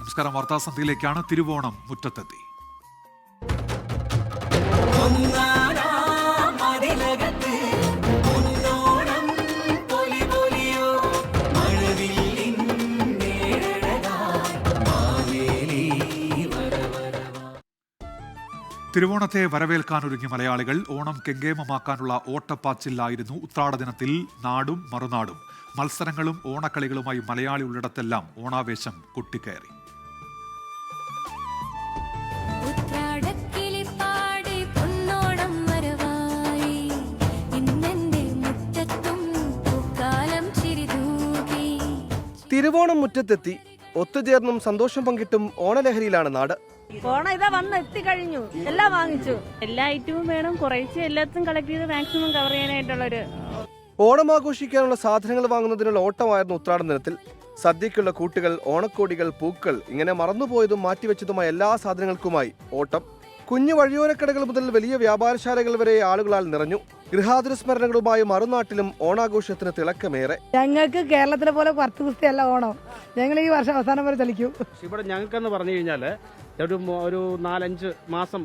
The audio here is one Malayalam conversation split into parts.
നമസ്കാരം. വാർത്താസന്ധ്യയിലേക്കാണ്. തിരുവോണം മുറ്റത്തെത്തി. തിരുവോണത്തെ വരവേൽക്കാനൊരുങ്ങിയ മലയാളികൾ ഓണം കെങ്കേമമാക്കാനുള്ള ഓട്ടപ്പാച്ചിലായിരുന്നു. ഉത്രാട ദിനത്തിൽ നാടും മറുനാടും മത്സരങ്ങളും ഓണക്കളികളുമായി മലയാളി ഉള്ളിടത്തെല്ലാം ഓണാവേശം കൊട്ടിക്കയറി. തിരുവോണം മുറ്റത്തെത്തി. ഒത്തുചേർന്നും സന്തോഷം പങ്കിട്ടും ഓണലഹരിയിലാണ് നാട്. ഓണം ഇതാ വന്ന് എത്തിക്കഴിഞ്ഞു, എല്ലാം വാങ്ങിച്ചു. എല്ലാ ഐറ്റവും വേണം, കുറേശ്ശെ എല്ലാത്തും കളക്ട് ചെയ്ത് മാക്സിമം കവർ ചെയ്യാനായിട്ടുള്ളൊരു. ഓണം ആഘോഷിക്കാനുള്ള സാധനങ്ങൾ വാങ്ങുന്നതിനുള്ള ഓട്ടമായിരുന്നു ഉത്രാട ദിനത്തിൽ. സദ്യക്കുള്ള കൂട്ടുകൾ, ഓണക്കോടികൾ, പൂക്കൾ, ഇങ്ങനെ മറന്നുപോയതും മാറ്റിവെച്ചതുമായ എല്ലാ സാധനങ്ങൾക്കുമായി ഓട്ടം. കുഞ്ഞു വഴിയോരക്കടകൾ മുതൽ വലിയ വ്യാപാരശാലകൾ വരെ ആളുകളാൽ നിറഞ്ഞു. ഗൃഹാതുര സ്മരണകളുമായി മറുനാട്ടിലും ഓണാഘോഷത്തിന് തിളക്കമേറെ. ഞങ്ങൾക്ക് കേരളത്തിലെ പോലെ 10 ദിവസത്തെയല്ല ഓണം, ഞങ്ങൾ ഈ വർഷം അവസാനം വരെ ചലിക്കും. ഇവിടെ ഞങ്ങൾക്കെന്ന് പറഞ്ഞു കഴിഞ്ഞാൽ ഒരു 4-5 മാസം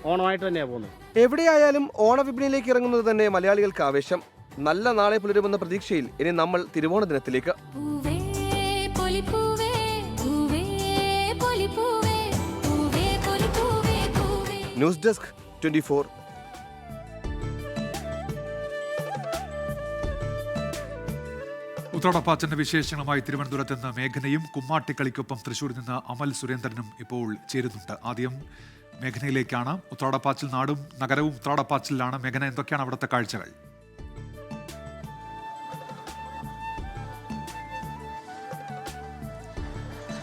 ഓണമായിട്ട് തന്നെയാണ് പോകുന്നത്. എവിടെയായാലും ഓണവിപണിയിലേക്ക് ഇറങ്ങുന്നത് തന്നെ മലയാളികൾക്ക് ആവേശം. നല്ല നാളെ പുലരുമെന്ന പ്രതീക്ഷയിൽ ഇനി നമ്മൾ തിരുവോണ ദിനത്തിലേക്ക്. News desk 24. ഉത്രാടപ്പാച്ചിന്റെ വിശേഷങ്ങളുമായി തിരുവനന്തപുരത്ത് നിന്ന് മേഘനയും കുമ്മാട്ടിക്കളിക്കൊപ്പം തൃശ്ശൂരിൽ നിന്ന് അമൽ സുരേന്ദ്രനും ഇപ്പോൾ ചേരുന്നുണ്ട്. ആദ്യം മേഘനയിലേക്കാണ്. ഉത്രാടപ്പാച്ചിൽ നാടും നഗരവും ഉത്രാടപ്പാച്ചിലാണ്. മേഘന, എന്തൊക്കെയാണ് അവിടുത്തെ കാഴ്ചകൾ?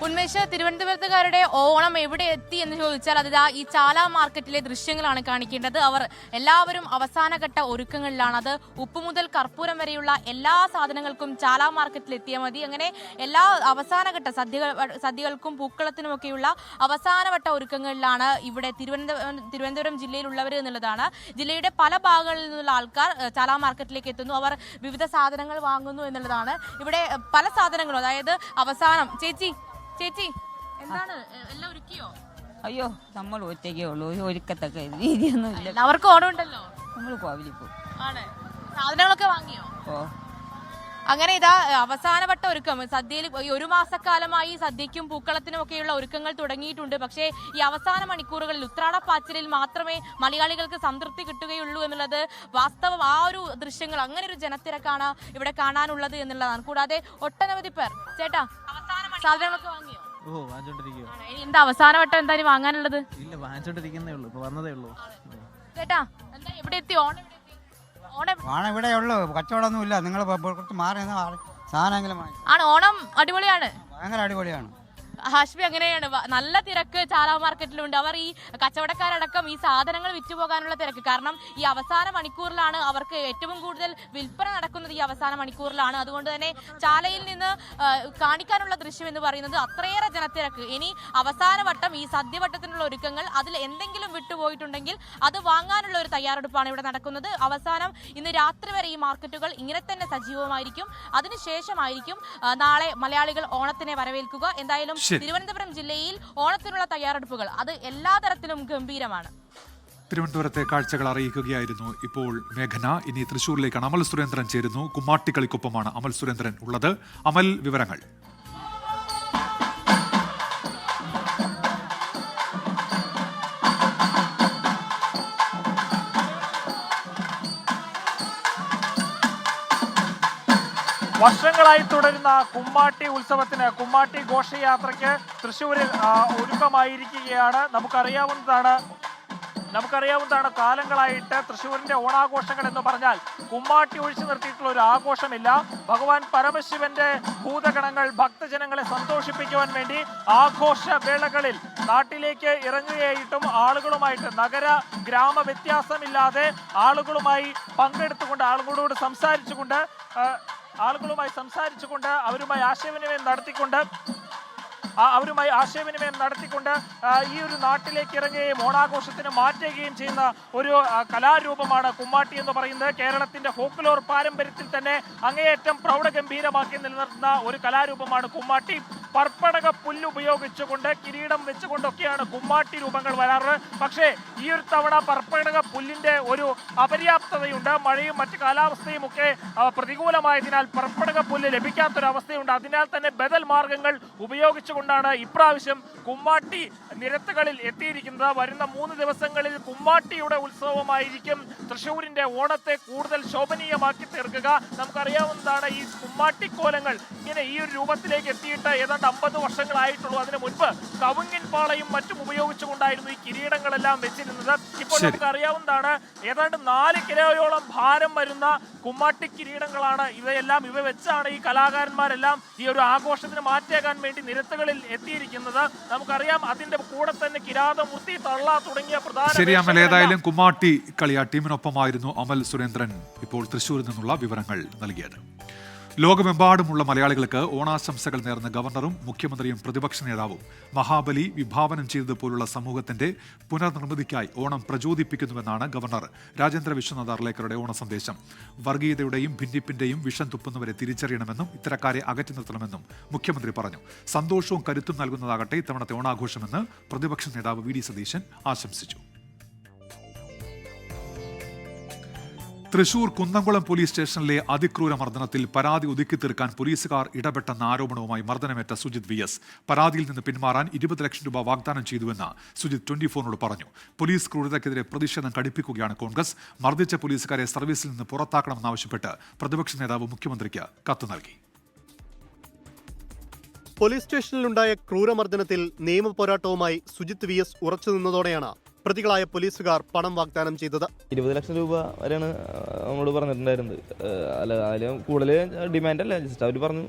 ഉന്മേഷ്, തിരുവനന്തപുരത്തുകാരുടെ ഓണം എവിടെ എത്തി എന്ന് ചോദിച്ചാൽ അതിതാ ഈ ചാല മാർക്കറ്റിലെ ദൃശ്യങ്ങളാണ് കാണിക്കേണ്ടത്. അവർ എല്ലാവരും അവസാനഘട്ട ഒരുക്കങ്ങളിലാണ്. അത് ഉപ്പ് മുതൽ കർപ്പൂരം വരെയുള്ള എല്ലാ സാധനങ്ങൾക്കും ചാല മാർക്കറ്റിൽ എത്തിയാൽ മതി. അങ്ങനെ എല്ലാ അവസാനഘട്ട സദ്യകൾക്കും പൂക്കളത്തിനുമൊക്കെയുള്ള അവസാനവട്ട ഒരുക്കങ്ങളിലാണ് ഇവിടെ തിരുവനന്തപുരം ജില്ലയിലുള്ളവർ എന്നുള്ളതാണ്. ജില്ലയുടെ പല ഭാഗങ്ങളിൽ നിന്നുള്ള ആൾക്കാർ ചാല മാർക്കറ്റിലേക്ക് എത്തുന്നു. അവർ വിവിധ സാധനങ്ങൾ വാങ്ങുന്നു എന്നുള്ളതാണ്. ഇവിടെ പല സാധനങ്ങളും, അതായത് അവസാനം ചേച്ചി എന്താണ് എല്ലാം ഒരുക്കിയോ? അയ്യോ, നമ്മൾ ഒറ്റയ്ക്കേ ഉള്ളൂ, ഒരുക്കത്തക്ക രീതിയൊന്നും ഇല്ല. അവർക്ക് ഓണം ഉണ്ടല്ലോ, നമ്മൾ കോവിലിൽ പോകും. ആണ്. സാധനങ്ങളൊക്കെ വാങ്ങിയോ? ഓ, അങ്ങനെ ഇതാ അവസാനവട്ട ഒരുക്കം. സദ്യയിൽ ഒരു മാസക്കാലമായി സദ്യയ്ക്കും പൂക്കളത്തിനും ഒക്കെയുള്ള ഒരുക്കങ്ങൾ തുടങ്ങിയിട്ടുണ്ട്. പക്ഷേ ഈ അവസാന മണിക്കൂറുകളിൽ ഉത്രാടപ്പാച്ചിലിൽ മാത്രമേ മലയാളികൾക്ക് സംതൃപ്തി കിട്ടുകയുള്ളൂ എന്നുള്ളത് വാസ്തവം. ആ ഒരു ദൃശ്യങ്ങൾ, അങ്ങനെ ഒരു ജനത്തിരക്കാണ് ഇവിടെ കാണാനുള്ളത് എന്നുള്ളതാണ്. കൂടാതെ ഒട്ടനവധി പേർ. ചേട്ടാ, സാധനങ്ങളൊക്കെ വാങ്ങിയോ? എന്താ അവസാനവട്ടം എന്തായാലും വാങ്ങാനുള്ളത്? ഇല്ല, വാങ്ങിച്ചോണ്ടിരിക്കുന്നേ ഉള്ളൂ, വന്നതേ ഉള്ളൂ. ചേട്ടാ, എന്താ എവിടെ എത്തി? ഓണം ഇവിടെ ഉള്ളൂ, കച്ചവടമൊന്നും ഇല്ല. നിങ്ങൾ കുറച്ച് മാറി സാധനമെങ്കിലും ആണ്. ഓണം അടിപൊളിയാണ്, ഭയങ്കര അടിപൊളിയാണ്. ഹാഷ്മി. അങ്ങനെയാണ്, നല്ല തിരക്ക് ചാല മാർക്കറ്റിലുണ്ട്. അവർ ഈ കച്ചവടക്കാരടക്കം ഈ സാധനങ്ങൾ വിറ്റുപോകാനുള്ള തിരക്ക്. കാരണം ഈ അവസാന മണിക്കൂറിലാണ് അവർക്ക് ഏറ്റവും കൂടുതൽ വിൽപ്പന നടക്കുന്നത്. ഈ അവസാന മണിക്കൂറിലാണ്. അതുകൊണ്ട് തന്നെ ചാലയിൽ നിന്ന് കാണിക്കാനുള്ള ദൃശ്യം എന്ന് പറയുന്നത് അത്രയേറെ ജനത്തിരക്ക്. ഇനി അവസാന വട്ടം, ഈ സദ്യവട്ടത്തിനുള്ള ഒരുക്കങ്ങൾ, അതിൽ എന്തെങ്കിലും വിട്ടുപോയിട്ടുണ്ടെങ്കിൽ അത് വാങ്ങാനുള്ള ഒരു തയ്യാറെടുപ്പാണ് ഇവിടെ നടക്കുന്നത്. അവസാനം ഇന്ന് രാത്രി വരെ ഈ മാർക്കറ്റുകൾ ഇങ്ങനെ തന്നെ സജീവമായിരിക്കും. അതിനുശേഷമായിരിക്കും നാളെ മലയാളികൾ ഓണത്തിനെ വരവേൽക്കുക. എന്തായാലും തിരുവനന്തപുരം ജില്ലയിൽ ഓണത്തിനുള്ള തയ്യാറെടുപ്പുകൾ അത് എല്ലാ തരത്തിലും ഗംഭീരമാണ്. തിരുവനന്തപുരത്തെ കാഴ്ചകൾ അറിയിക്കുകയായിരുന്നു ഇപ്പോൾ മേഘന. ഇനി തൃശ്ശൂരിലേക്കാണ്. അമൽ സുരേന്ദ്രൻ ചേരുന്നു. കുമ്മാട്ടിക്കളിക്കൊപ്പമാണ് അമൽ സുരേന്ദ്രൻ ഉള്ളത്. അമൽ, വിവരങ്ങൾ. വർഷങ്ങളായി തുടരുന്ന കുമ്മാട്ടി ഉത്സവത്തിന്, കുമ്മാട്ടി ഘോഷയാത്രയ്ക്ക് തൃശ്ശൂരിൽ ഒരുക്കമായിരിക്കുകയാണ്. നമുക്കറിയാവുന്നതാണ് കാലങ്ങളായിട്ട് തൃശ്ശൂരിന്റെ ഓണാഘോഷങ്ങൾ എന്ന് പറഞ്ഞാൽ കുമ്മാട്ടി ഒഴിച്ചു നിർത്തിയിട്ടുള്ള ഒരു ആഘോഷമില്ല. ഭഗവാൻ പരമശിവന്റെ ഭൂതഗണങ്ങൾ ഭക്തജനങ്ങളെ സന്തോഷിപ്പിക്കുവാൻ വേണ്ടി ആഘോഷവേളകളിൽ നാട്ടിലേക്ക് ഇറങ്ങുകയായിട്ടും ആളുകളുമായിട്ട് നഗര ഗ്രാമ വ്യത്യാസമില്ലാതെ ആളുകളുമായി പങ്കെടുത്തുകൊണ്ട്, ആളുകളോട് സംസാരിച്ചുകൊണ്ട് അവരുമായി ആശയവിനിമയം നടത്തിക്കൊണ്ട് ഈ ഒരു നാട്ടിലേക്ക് ഇറങ്ങുകയും ഓണാഘോഷത്തിന് മാറ്റുകയും ചെയ്യുന്ന ഒരു കലാരൂപമാണ് കുമ്മാട്ടി എന്ന് പറയുന്നത്. കേരളത്തിന്റെ ഫോക്ലോർ പാരമ്പര്യത്തിൽ തന്നെ അങ്ങേയറ്റം പ്രൗഢഗംഭീരമാക്കി നിലനിർത്തുന്ന ഒരു കലാരൂപമാണ് കുമ്മാട്ടി. പർപ്പടക പുല്ല് ഉപയോഗിച്ചുകൊണ്ട് കിരീടം വെച്ചുകൊണ്ടൊക്കെയാണ് കുമ്മാട്ടി രൂപങ്ങൾ വരാറ്. പക്ഷേ ഈ ഒരു തവണ പർപ്പടക പുല്ലിന്റെ ഒരു അപര്യാപ്തതയുണ്ട്. മഴയും മറ്റു കാലാവസ്ഥയും ഒക്കെ പ്രതികൂലമായതിനാൽ പർപ്പടക പുല്ല് ലഭിക്കാത്തൊരവസ്ഥയുണ്ട്. അതിനാൽ തന്നെ ബദൽ മാർഗങ്ങൾ ഉപയോഗിച്ചുകൊണ്ടാണ് ഇപ്രാവശ്യം കുമ്മാട്ടി നിരത്തുകളിൽ എത്തിയിരിക്കുന്നത്. വരുന്ന 3 ദിവസങ്ങളിൽ കുമ്മാട്ടിയുടെ ഉത്സവമായിരിക്കും തൃശ്ശൂരിന്റെ ഓണത്തെ കൂടുതൽ ശോഭനീയമാക്കി തീർക്കുക. നമുക്കറിയാവുന്നതാണ് ഈ കുമ്മാട്ടിക്കോലങ്ങൾ ഇങ്ങനെ ഈ ഒരു രൂപത്തിലേക്ക് എത്തിയിട്ട് ഏതാണ്ട് 50 വർഷങ്ങളായിട്ടുള്ളൂ. അതിനു മുൻപ് കവുങ്ങിൻ പാളയും മറ്റും ഉപയോഗിച്ചുകൊണ്ടായിരുന്നു ഈ കിരീടങ്ങളെല്ലാം വെച്ചിരുന്നത്. ഇപ്പോൾ നമുക്കറിയാവുന്നതാണ് ഏതാണ്ട് 4 കിലോയോളം ഭാരം വരുന്ന കുമ്മാട്ടി കിരീടങ്ങളാണ് ഇവയെല്ലാം. ഇവ വെച്ചാണ് ഈ കലാകാരന്മാരെല്ലാം ഈ ഒരു ആഘോഷത്തിന് മാറ്റേകാൻ വേണ്ടി നിരത്തുകളിൽ എത്തിയിരിക്കുന്നത്. നമുക്കറിയാം അതിന്റെ കൂടെ തന്നെ കിരാതമൂർത്തി, തള്ള തുടങ്ങിയ പ്രധാന ഏതായാലും കുമ്മാട്ടി കളിയാ ടീമിനൊപ്പമായിരുന്നു അമൽ സുരേന്ദ്രൻ ഇപ്പോൾ തൃശ്ശൂരിൽ നിന്നുള്ള വിവരങ്ങൾ നൽകിയത്. ലോകമെമ്പാടുമുള്ള മലയാളികൾക്ക് ഓണാശംസകൾ നേർന്ന ഗവർണറും മുഖ്യമന്ത്രിയും പ്രതിപക്ഷ നേതാവും മഹാബലി വിഭാവനം ചെയ്തതുപോലുള്ള സമൂഹത്തിന്റെ പുനർനിർമ്മിതിക്കായി ഓണം പ്രചോദിപ്പിക്കുന്നുവെന്നാണ് ഗവർണർ രാജേന്ദ്ര വിശ്വനാഥ് അർലേക്കറുടെ ഓണ സന്ദേശം. വർഗീയതയുടെയും ഭിന്നിപ്പിന്റെയും വിഷം തുപ്പുന്നവരെ തിരിച്ചറിയണമെന്നും ഇത്തരക്കാരെ അകറ്റി നിർത്തണമെന്നും മുഖ്യമന്ത്രി പറഞ്ഞു. സന്തോഷവും കരുത്തും നൽകുന്നതാകട്ടെ ഇത്തവണത്തെ ഓണാഘോഷമെന്ന് പ്രതിപക്ഷ നേതാവ് വി ഡി സതീശൻ ആശംസിച്ചു. തൃശൂർ കുന്നംകുളം പോലീസ് സ്റ്റേഷനിലെ അതിക്രൂര മർദ്ദനത്തിൽ പരാതി ഒതുക്കി തീർക്കാൻ പോലീസുകാർ ഇടപെട്ടെന്ന ആരോപണവുമായി മർദ്ദനമേറ്റ സുജിത് VS പരാതിയിൽ നിന്ന് പിന്മാറാൻ 20 ലക്ഷം രൂപ വാഗ്ദാനം ചെയ്തുവെന്ന് സുജിത് 24നോട് പറഞ്ഞു. പോലീസ് ക്രൂരതയ്ക്കെതിരെ പ്രതിഷേധം കടുപ്പിക്കുകയാണ് കോൺഗ്രസ്. മർദ്ദിച്ച പോലീസുകാരെ സർവീസിൽ നിന്ന് പുറത്താക്കണമെന്നാവശ്യപ്പെട്ട് പ്രതിപക്ഷ നേതാവ് മുഖ്യമന്ത്രിക്ക് കത്ത് നൽകി. പോലീസ് സ്റ്റേഷനിലുണ്ടായ ക്രൂരമർദ്ദനത്തിൽ നിയമ പോരാട്ടവുമായി സുജിത് VS ഉറച്ചുനിന്നതോടെയാണ് പ്രതികളായ പോലീസുകാർ പണം വാഗ്ദാനം ചെയ്തത്. 20 ലക്ഷം രൂപ വരെയാണ് നമ്മളോട് പറഞ്ഞിട്ടുണ്ടായിരുന്നത്. അല്ല, അതിലും കൂടുതൽ ഡിമാൻഡ് അല്ല, ജസ്റ്റ് അവർ പറഞ്ഞു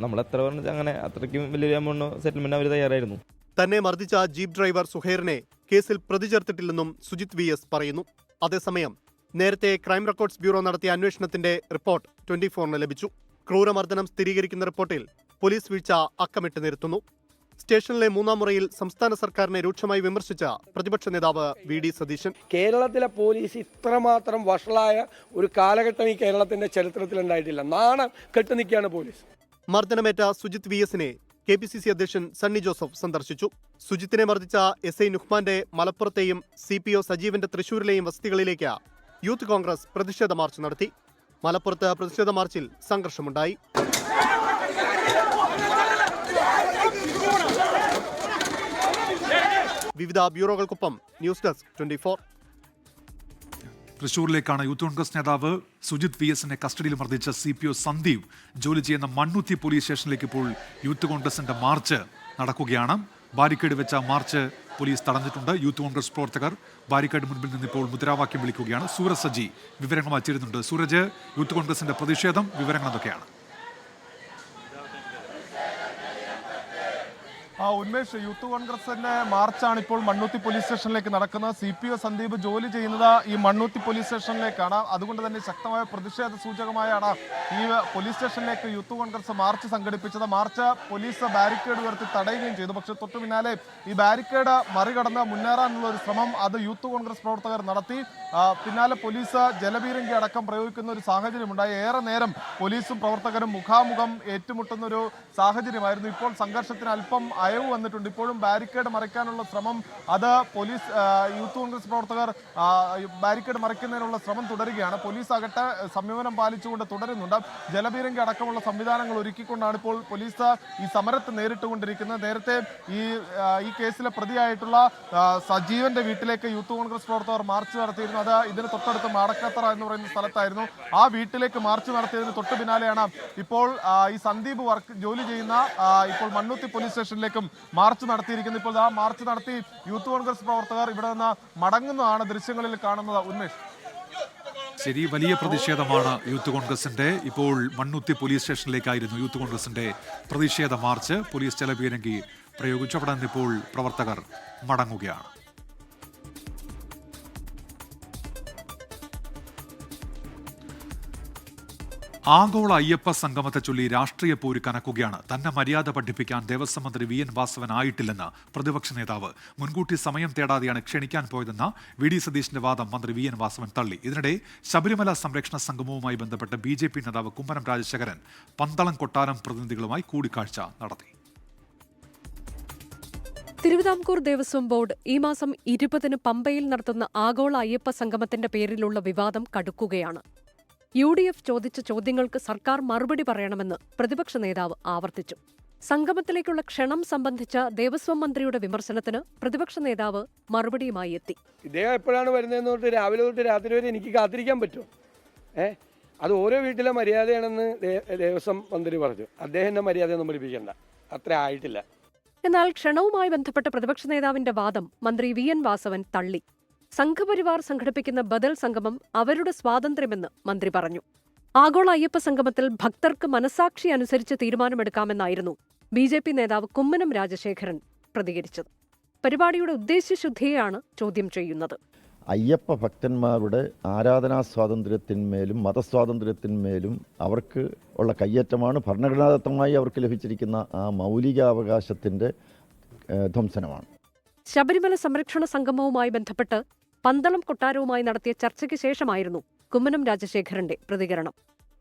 നമ്മൾ എത്ര പറഞ്ഞാൽ അങ്ങനെ അത്രയ്ക്കും വലിയ എമൗണ്ട് സെറ്റിൽമെന്റ് അവർ തയ്യാറായിരുന്നു. തന്നെ മർദ്ദിച്ച ജീപ്പ് ഡ്രൈവർ സുഹൈറിനെ കേസിൽ പ്രതി ചേർത്തിട്ടില്ലെന്നും സുജിത് VS പറയുന്നു. അതേസമയം നേരത്തെ ക്രൈം റെക്കോർഡ്സ് ബ്യൂറോ നടത്തിയ അന്വേഷണത്തിന്റെ റിപ്പോർട്ട് 24ന് ലഭിച്ചു. ക്രൂരമർദ്ദനം സ്ഥിരീകരിക്കുന്ന റിപ്പോർട്ടിൽ പോലീസ് വീഴ്ച അക്കമിട്ട് നിരത്തുന്നു. സ്റ്റേഷനിലെ 3-ാം മുറയിൽ സംസ്ഥാന സർക്കാരിനെ രൂക്ഷമായി വിമർശിച്ച പ്രതിപക്ഷ നേതാവ് വി ഡി സതീശൻ, കേരളത്തിലെ പോലീസ് ഇത്രമാത്രം വഷളായ ഒരു കാലഘട്ടം ഈ കേരളത്തിന്റെ ചരിത്രത്തിൽ ഉണ്ടായിട്ടില്ല. നാണം കെട്ടു നിൽക്കുകയാണ് പോലീസ്. മർദ്ദനമേറ്റ സുജിത് VSനെ KPCC അധ്യക്ഷൻ സണ്ണി ജോസഫ് സന്ദർശിച്ചു. സുജിത്തിനെ മർദ്ദിച്ച SI നുഹ്മാന്റെ മലപ്പുറത്തെയും CPO സജീവന്റെ തൃശൂരിലെയും വസതികളിലേക്ക് യൂത്ത് കോൺഗ്രസ് പ്രതിഷേധ മാർച്ച് നടത്തി. മലപ്പുറത്ത് പ്രതിഷേധ മാർച്ചിൽ സംഘർഷമുണ്ടായി. വിവിധ ബ്യൂറോകൾക്കൊപ്പം ന്യൂസ് ഡെസ്ക് 24. തൃശൂരിലേക്കാണ് യൂത്ത് കോൺഗ്രസ് നേതാവ് സുജിത് VSനെ കസ്റ്റഡിയിൽ മർദ്ദിച്ച CPO സന്ദീപ് ജോലി ചെയ്യുന്ന മണ്ണുത്തി പോലീസ് സ്റ്റേഷനിലേക്ക് ഇപ്പോൾ യൂത്ത് കോൺഗ്രസിന്റെ മാർച്ച് നടക്കുകയാണ്. ബാരിക്കേഡ് വെച്ച മാർച്ച് പോലീസ് തടഞ്ഞിട്ടുണ്ട്. യൂത്ത് കോൺഗ്രസ് പ്രവർത്തകർ ബാരിക്കേഡ് മുൻപിൽ നിന്നിപ്പോൾ മുദ്രാവാക്യം വിളിക്കുകയാണ്. സൂരജ് സജി വിവരങ്ങൾ വച്ചിരുന്നുണ്ട്. സൂരജ്, യൂത്ത് കോൺഗ്രസിന്റെ പ്രതിഷേധം, വിവരങ്ങൾ എന്തൊക്കെയാണ്? ഉന്മേഷ്, യൂത്ത് കോൺഗ്രസിന്റെ മാർച്ചാണ് ഇപ്പോൾ മണ്ണുത്തി പോലീസ് സ്റ്റേഷനിലേക്ക് നടക്കുന്നത്. CPO സന്ദീപ് ജോലി ചെയ്യുന്നത് ഈ മണ്ണുത്തി പോലീസ് സ്റ്റേഷനിലേക്കാണ്. അതുകൊണ്ട് തന്നെ ശക്തമായ പ്രതിഷേധ സൂചകമായാണ് ഈ പോലീസ് സ്റ്റേഷനിലേക്ക് യൂത്ത് കോൺഗ്രസ് മാർച്ച് സംഘടിപ്പിച്ചത്. മാർച്ച് പോലീസ് ബാരിക്കേഡ് ഉയർത്തി തടയുകയും ചെയ്തു. പക്ഷേ തൊട്ടു പിന്നാലെ ഈ ബാരിക്കേഡ് മറികടന്ന് മുന്നേറാനുള്ള ഒരു ശ്രമം അത് യൂത്ത് കോൺഗ്രസ് പ്രവർത്തകർ നടത്തി. പിന്നാലെ പോലീസ് ജലപീരങ്കി അടക്കം പ്രയോഗിക്കുന്ന ഒരു സാഹചര്യമുണ്ടായി. ഏറെ നേരം പോലീസും പ്രവർത്തകരും മുഖാമുഖം ഏറ്റുമുട്ടുന്ന ഒരു സാഹചര്യമായിരുന്നു. ഇപ്പോൾ സംഘർഷത്തിന് അല്പം അയവ് വന്നിട്ടുണ്ട്. ഇപ്പോഴും ബാരിക്കേഡ് മറിക്കാനുള്ള ശ്രമം അത് പോലീസ് യൂത്ത് കോൺഗ്രസ് പ്രവർത്തകർ ബാരിക്കേഡ് മറിക്കുന്നതിനുള്ള ശ്രമം തുടരുകയാണ്. പോലീസ് ആകട്ടെ സംയമനം പാലിച്ചുകൊണ്ട് തുടരുന്നുണ്ട്. ജലപീരങ്കി അടക്കമുള്ള സംവിധാനങ്ങൾ ഒരുക്കിക്കൊണ്ടാണ് ഇപ്പോൾ പോലീസ് ഈ സമരത്തെ നേരിട്ടുകൊണ്ടിരിക്കുന്നത്. നേരത്തെ ഈ കേസിലെ പ്രതിയായിട്ടുള്ള സജീവന്റെ വീട്ടിലേക്ക് യൂത്ത് കോൺഗ്രസ് പ്രവർത്തകർ മാർച്ച് നടത്തിയിരുന്നു. അത് ഇതിന് തൊട്ടടുത്ത് മാടക്കത്തറ എന്ന് പറയുന്ന സ്ഥലത്തായിരുന്നു. ആ വീട്ടിലേക്ക് മാർച്ച് നടത്തിയതിന് തൊട്ടു പിന്നാലെയാണ് ഇപ്പോൾ ഈ സന്ദീപ് ജോലി ചെയ്യുന്ന ഇപ്പോൾ മണ്ണുത്തി പോലീസ് സ്റ്റേഷനിലേക്കും മാർച്ച് നടത്തിയിരിക്കുന്നത്. ഇപ്പോൾ ആ മാർച്ച് നടത്തി യൂത്ത് കോൺഗ്രസ് പ്രവർത്തകർ ഇവിടെ നിന്ന് മടങ്ങുന്നതാണ് ദൃശ്യങ്ങളിൽ കാണുന്നത്. ഉന്മേഷ്, ശരി, വലിയ പ്രതിഷേധമാണ് യൂത്ത് കോൺഗ്രസിന്റെ. ഇപ്പോൾ മണ്ണുത്തി പോലീസ് സ്റ്റേഷനിലേക്കായിരുന്നു യൂത്ത് കോൺഗ്രസിന്റെ പ്രതിഷേധ മാർച്ച്. പോലീസ് ജലപീരങ്കി പ്രയോഗിച്ചു. അവിടെ നിന്ന് ഇപ്പോൾ പ്രവർത്തകർ മടങ്ങുകയാണ്. ആഗോള അയ്യപ്പ സംഗമത്തെ ചൊല്ലി രാഷ്ട്രീയ പോര് കനക്കുകയാണ്. തന്നെ മര്യാദ പഠിപ്പിക്കാൻ ദേവസ്വം മന്ത്രി VN വാസവൻ ആയിട്ടില്ലെന്ന് പ്രതിപക്ഷ നേതാവ്. മുൻകൂട്ടി സമയം തേടാതെയാണ് ക്ഷണിക്കാൻ പോയതെന്ന വി ഡി സതീശിന്റെ വാദം മന്ത്രി VN വാസവൻ തള്ളി. ഇതിനിടെ ശബരിമല സംരക്ഷണ സംഗമവുമായി ബന്ധപ്പെട്ട് BJP നേതാവ് കുമ്മനം രാജശേഖരൻ പന്തളം കൊട്ടാരം പ്രതിനിധികളുമായി കൂടിക്കാഴ്ച നടത്തി. തിരുവിതാംകൂർ ദേവസ്വം ബോർഡ് ഈ മാസം 20-ന് പമ്പയിൽ നടത്തുന്ന ആഗോള അയ്യപ്പ സംഗമത്തിന്റെ പേരിലുള്ള വിവാദം കടുക്കുകയാണ്. UDF ചോദിച്ച ചോദ്യങ്ങൾക്ക് സർക്കാർ മറുപടി പറയണമെന്ന് പ്രതിപക്ഷ നേതാവ് ആവർത്തിച്ചു. സംഗമത്തിലേക്കുള്ള ക്ഷണം സംബന്ധിച്ച ദേവസ്വം മന്ത്രിയുടെ വിമർശനത്തിന് പ്രതിപക്ഷ നേതാവ് മറുപടിയുമായി എത്തി. ഇദ്ദേഹം എപ്പോഴാണ് വരുന്നതെന്ന് തൊട്ട് രാവിലെ തൊട്ട് രാത്രി വരെ എനിക്ക് കാത്തിരിക്കാൻ പറ്റുമോ? അത് ഓരോ വീട്ടിലെ മര്യാദയാണെന്ന് ദേവസ്വം മന്ത്രി പറഞ്ഞു. അദ്ദേഹത്തിന്റെ മര്യാദയൊന്നും പഠിപ്പിക്കണ്ട, അത്ര ആയിട്ടില്ല. എന്നാൽ ക്ഷണവുമായി ബന്ധപ്പെട്ട പ്രതിപക്ഷ നേതാവിന്റെ വാദം മന്ത്രി VN വാസവൻ തള്ളി. സംഘപരിവാർ സംഘടിപ്പിക്കുന്ന ബദൽ സംഗമം അവരുടെ സ്വാതന്ത്ര്യമെന്ന് മന്ത്രി പറഞ്ഞു. ആഗോള അയ്യപ്പ സംഗമത്തിൽ ഭക്തർക്ക് മനസാക്ഷി അനുസരിച്ച് തീരുമാനമെടുക്കാമെന്നായിരുന്നു BJP നേതാവ് കുമ്മനം രാജശേഖരൻ പ്രതികരിച്ചത്. പരിപാടിയുടെ ഉദ്ദേശ്യശുദ്ധിയെയാണ് ചോദ്യം ചെയ്യുന്നത്. അയ്യപ്പ ഭക്തന്മാരുടെ ആരാധനാ സ്വാതന്ത്ര്യത്തിന്മേലും മതസ്വാതന്ത്ര്യത്തിന്മേലും അവർക്ക് ഉള്ള കയ്യേറ്റമാണ് ഭരണഘടനാദത്തമായി അവർക്ക് ലഭിച്ചിരിക്കുന്ന ആ മൗലികാവകാശത്തിൻ്റെ ധ്വംസനമാണ്. ശബരിമല സംരക്ഷണ സംഗമവുമായി ബന്ധപ്പെട്ട് പന്തളം കൊട്ടാരവുമായി നടത്തിയ ചർച്ചയ്ക്ക് ശേഷമായിരുന്നു കുമ്മനം രാജശേഖരന്റെ പ്രതികരണം.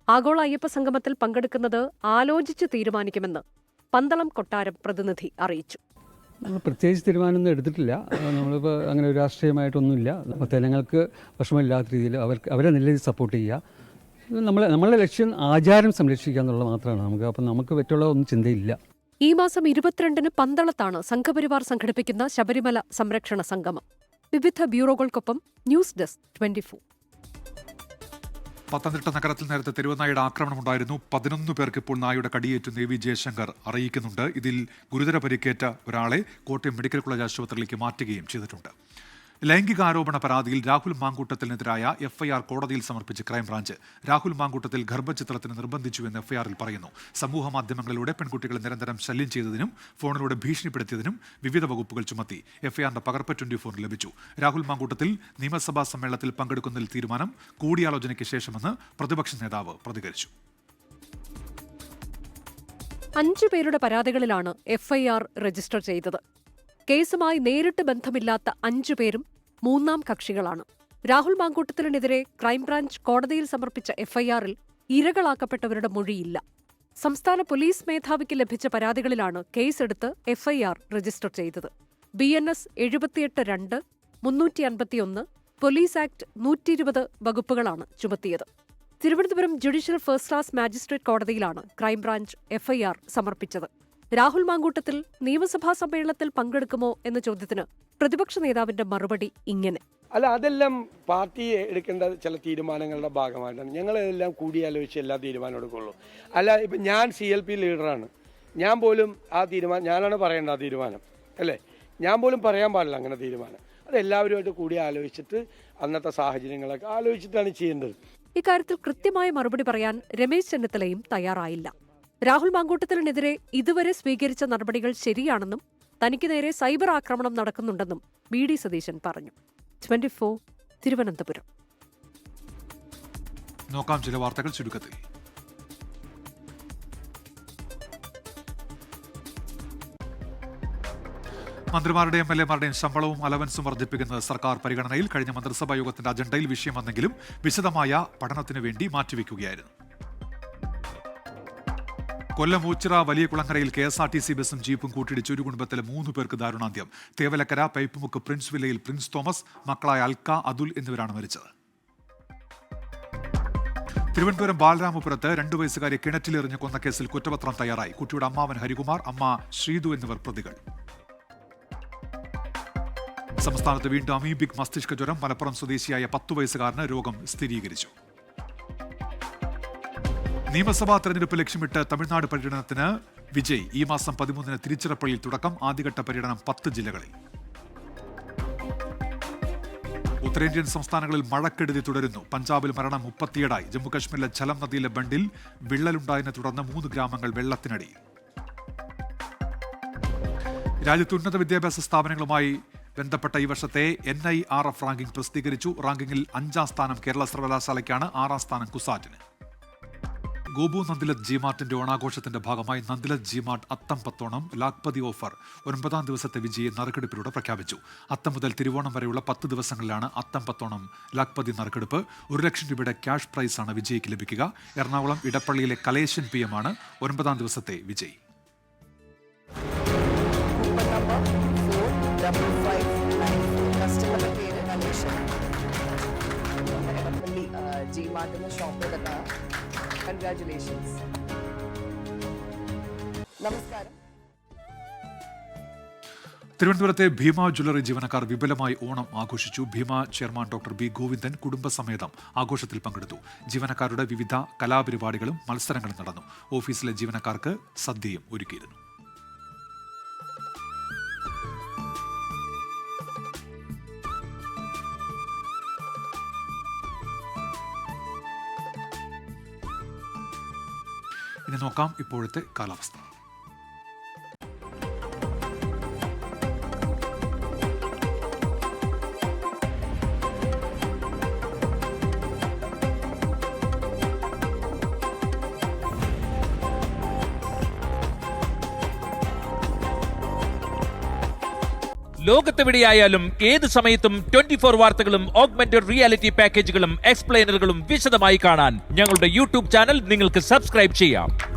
ആഗോള അയ്യപ്പ സംഗമത്തിൽ പങ്കെടുക്കുന്നത് ആലോചിച്ച് തീരുമാനിക്കുമെന്ന് പന്തളം കൊട്ടാരം പ്രതിനിധി അറിയിച്ചു. നമ്മൾ പ്രത്യേകിച്ച് തീരുമാനമൊന്നും എടുത്തിട്ടില്ല. നമ്മളിപ്പോൾ അങ്ങനെ ഒരു രാഷ്ട്രീയമായിട്ടൊന്നുമില്ല. അപ്പോൾ ജനങ്ങൾക്ക് വിഷമമില്ലാത്ത രീതിയിൽ അവരെ നല്ല രീതിയിൽ സപ്പോർട്ട് ചെയ്യുക. നമ്മളുടെ ലക്ഷ്യം ആചാരം സംരക്ഷിക്കുക എന്നുള്ളത് മാത്രമാണ്. അപ്പം നമുക്ക് പറ്റുള്ള ഒന്നും ചിന്തയില്ല. ഈ മാസം 22-ന് പന്തളത്താണ് സംഘപരിവാർ സംഘടിപ്പിക്കുന്ന ശബരിമല സംരക്ഷണ സംഗമം. വിവിധ ബ്യൂറോകൾക്കൊപ്പം ന്യൂസ് ഡെസ്ക് 24. പത്തനംതിട്ട നഗരത്തിൽ നേരത്തെ തെരുവുനായയുടെ ആക്രമണമുണ്ടായിരുന്നു. 11 പേർക്ക് ഇപ്പോൾ നായയുടെ കടിയേറ്റു നേവി ജയശങ്കർ അറിയിക്കുന്നുണ്ട്. ഇതിൽ ഗുരുതര പരിക്കേറ്റ ഒരാളെ കോട്ടയം മെഡിക്കൽ കോളേജ് ആശുപത്രിയിലേക്ക് മാറ്റുകയും ചെയ്തിട്ടുണ്ട്. ലൈംഗികാരോപണ പരാതിയിൽ രാഹുൽ മാങ്കൂട്ടത്തിനെതിരായ FIR കോടതിയിൽ സമർപ്പിച്ച് ക്രൈംബ്രാഞ്ച്. രാഹുൽ മാങ്കൂട്ടത്തിൽ ഗർഭചിത്രത്തിന് നിർബന്ധിച്ചുവെന്ന് FIR-ൽ പറയുന്നു. സമൂഹ മാധ്യമങ്ങളിലൂടെ പെൺകുട്ടികളെ നിരന്തരം ശല്യം ചെയ്തതിനും ഫോണിലൂടെ ഭീഷണിപ്പെടുത്തിയതിനും വിവിധ വകുപ്പുകൾ ചുമത്തി. FIR-ന്റെ പകർപ്പ് 24-ന് ലഭിച്ചു. രാഹുൽ മാങ്കൂട്ടത്തിൽ നിയമസഭാ സമ്മേളനത്തിൽ പങ്കെടുക്കുന്നതിൽ തീരുമാനം കൂടിയാലോചനയ്ക്ക് ശേഷമെന്ന് പ്രതിപക്ഷ നേതാവ് പ്രതികരിച്ചു. 5 പേരുടെ പരാതികളിലാണ് FIR രജിസ്റ്റർ ചെയ്തത്. കേസുമായി നേരിട്ട് ബന്ധമില്ലാത്ത 5 പേരും 3-ാം കക്ഷികളാണ്. രാഹുൽ മാങ്കൂട്ടത്തിനെതിരെ ക്രൈംബ്രാഞ്ച് കോടതിയിൽ സമർപ്പിച്ച FIR-ൽ ഇരകളാക്കപ്പെട്ടവരുടെ മൊഴിയില്ല. സംസ്ഥാന പോലീസ് മേധാവിക്ക് ലഭിച്ച പരാതികളിലാണ് കേസെടുത്ത് FIR രജിസ്റ്റർ ചെയ്തത്. BNS 78(2), 351, പോലീസ് ആക്ട് 120 വകുപ്പുകളാണ് ചുമത്തിയത്. Thiruvananthapuram judicial first class magistrate കോടതിയിലാണ് ക്രൈംബ്രാഞ്ച് FIR സമർപ്പിച്ചത്. രാഹുൽ മാങ്കൂട്ടത്തിൽ നിയമസഭാ സമ്മേളനത്തിൽ പങ്കെടുക്കുമോ എന്ന ചോദ്യത്തിന് പ്രതിപക്ഷ നേതാവിന്റെ മറുപടി ഇങ്ങനെ: അതെല്ലാം പാർട്ടി എടുക്കേണ്ട ചില തീരുമാനങ്ങളുടെ ഭാഗമായിട്ടാണ്. ഞങ്ങളെല്ലാം കൂടിയാലോചിച്ച് എല്ലാ തീരുമാനം എടുക്കുള്ളൂ. ഇപ്പം ഞാൻ CLP ലീഡറാണ്. ഞാൻ പോലും ആ തീരുമാനം ഞാനാണ് പറയേണ്ട ആ തീരുമാനം, അല്ലേ? ഞാൻ പോലും പറയാൻ പാടില്ല അങ്ങനെ തീരുമാനം. അതെല്ലാവരുമായിട്ട് കൂടി ആലോചിച്ചിട്ട് അന്നത്തെ സാഹചര്യങ്ങളൊക്കെ ആലോചിച്ചിട്ടാണ് ചെയ്യേണ്ടത്. ഇക്കാര്യത്തിൽ കൃത്യമായ മറുപടി പറയാൻ രമേശ് ചെന്നിത്തലയും തയ്യാറായില്ല. രാഹുൽ മാങ്കൂട്ടത്തിനെതിരെ ഇതുവരെ സ്വീകരിച്ച നടപടികൾ ശരിയാണെന്നും തനിക്ക് നേരെ സൈബർ ആക്രമണം നടക്കുന്നുണ്ടെന്നും BD സതീശൻ പറഞ്ഞു. 24 തിരുവനന്തപുരം. നോക്കാം ചില വാർത്തകൾ ചുരുക്കത്തിൽ. മന്ത്രിമാരുടെയും MLA-മാരുടെയും ശമ്പളവും അലവൻസും വർദ്ധിപ്പിക്കുന്നത് സർക്കാർ പരിഗണനയിൽ. കഴിഞ്ഞ മന്ത്രിസഭാ യോഗത്തിന്റെ അജണ്ടയിൽ വിഷയം വന്നെങ്കിലും വിശദമായ പഠനത്തിനു വേണ്ടി മാറ്റിവെക്കുകയായിരുന്നു. കൊല്ലം ഊച്ചിറ വലിയ കുളങ്ങരയിൽ KSRTC ബസും ജീപ്പും കൂട്ടിയിടിച്ച് ഒരു കുടുംബത്തിലെ 3 പേർക്ക് ദാരുണാന്ത്യം. തേവലക്കര പൈപ്പുമുക്ക് പ്രിൻസ് വില്ലയിൽ പ്രിൻസ് തോമസ്, മക്കളായ അൽക്ക, അതുൽ എന്നിവരാണ് മരിച്ചത്. തിരുവനന്തപുരം ബാലരാമപുരത്ത് 2 വയസ്സുകാരെ കിണറ്റിലെറിഞ്ഞ് കൊന്ന കേസിൽ കുറ്റപത്രം തയ്യാറായി. കുട്ടിയുടെ അമ്മാവൻ ഹരികുമാർ, അമ്മ ശ്രീതു എന്നിവർ പ്രതികൾ. സംസ്ഥാനത്ത് വീണ്ടും അമീബിക് മസ്തിഷ്ക ജ്വരം. മലപ്പുറം സ്വദേശിയായ 10 വയസ്സുകാരന് രോഗം സ്ഥിരീകരിച്ചു. നിയമസഭാ തെരഞ്ഞെടുപ്പ് ലക്ഷ്യമിട്ട് തമിഴ്നാട് പര്യടനത്തിന് വിജയ്. ഈ മാസം 13-ന് തിരുച്ചിറപ്പള്ളിയിൽ തുടക്കം. ആദ്യഘട്ട പര്യടനം 10 ജില്ലകളിൽ. ഉത്തരേന്ത്യൻ സംസ്ഥാനങ്ങളിൽ മഴക്കെടുതി തുടരുന്നു. പഞ്ചാബിൽ മരണം 37ആയി. ജമ്മുകശ്മീരിലെ ഝലം നദിയിലെ ബണ്ടിൽ വിള്ളലുണ്ടായതിനെ തുടർന്ന് 3 ഗ്രാമങ്ങൾ വെള്ളത്തിനടിയിൽ. രാജ്യത്ത് ഉന്നത വിദ്യാഭ്യാസ സ്ഥാപനങ്ങളുമായി ബന്ധപ്പെട്ട ഈ വർഷത്തെ NIRF റാങ്കിംഗ് പ്രസിദ്ധീകരിച്ചു. റാങ്കിങ്ങിൽ 5-ാം സ്ഥാനം കേരള സർവകലാശാലയ്ക്കാണ്. 6-ാം സ്ഥാനം കുസാറ്റിന്. ഗോപു നന്ദിലത് ജിമാർട്ടിന്റെ ഓണാഘോഷത്തിന്റെ ഭാഗമായി നന്ദിലത് ജിമാർട്ട് അത്തം പത്തോണം ലാഖ്പതി ഓഫർ 9-ാം ദിവസത്തെ വിജയെ നറുക്കെടുപ്പിലൂടെ പ്രഖ്യാപിച്ചു. അത്തം മുതൽ തിരുവോണം വരെയുള്ള 10 ദിവസങ്ങളിലാണ് അത്തം പത്തോണം ലാഖ്പതി നറുക്കെടുപ്പ്. 1 ലക്ഷം രൂപയുടെ ക്യാഷ് പ്രൈസാണ് വിജയിക്ക് ലഭിക്കുക. എറണാകുളം ഇടപ്പള്ളിയിലെ കലേശൻ PM ആണ് 9-ാം ദിവസത്തെ വിജയി. കസ്റ്റമറുടെ പേര് ഗണേശൻ. എടപ്പള്ളി ജി മാർട്ടിന്റെ ഷോപ്പ് തന്നെ. കൺഗ്രാറ്റുലേഷൻസ്. നമസ്കാരം. തിരുവനന്തപുരത്തെ ഭീമ ജ്വല്ലറി ജീവനക്കാർ വിപുലമായി ഓണം ആഘോഷിച്ചു. Bhima chairman doctor B Govindan കുടുംബസമേതം ആഘോഷത്തിൽ പങ്കെടുത്തു. ജീവനക്കാരുടെ വിവിധ കലാപരിപാടികളും മത്സരങ്ങളും നടന്നു. ഓഫീസിലെ ജീവനക്കാർക്ക് സദ്യയും ഒരുക്കിയിരുന്നു. ഇനി നോക്കാം ഇപ്പോഴത്തെ കാലാവസ്ഥ. ലോകത്തെവിടെയായാലും ഏത് സമയത്തും 24 വാർത്തകളും ഓഗ്മെന്റഡ് റിയാലിറ്റി പാക്കേജുകളും എക്സ്പ്ലെയിനറുകളും വിശദമായി കാണാൻ ഞങ്ങളുടെ യൂട്യൂബ് ചാനൽ നിങ്ങൾക്ക് സബ്സ്ക്രൈബ് ചെയ്യാം.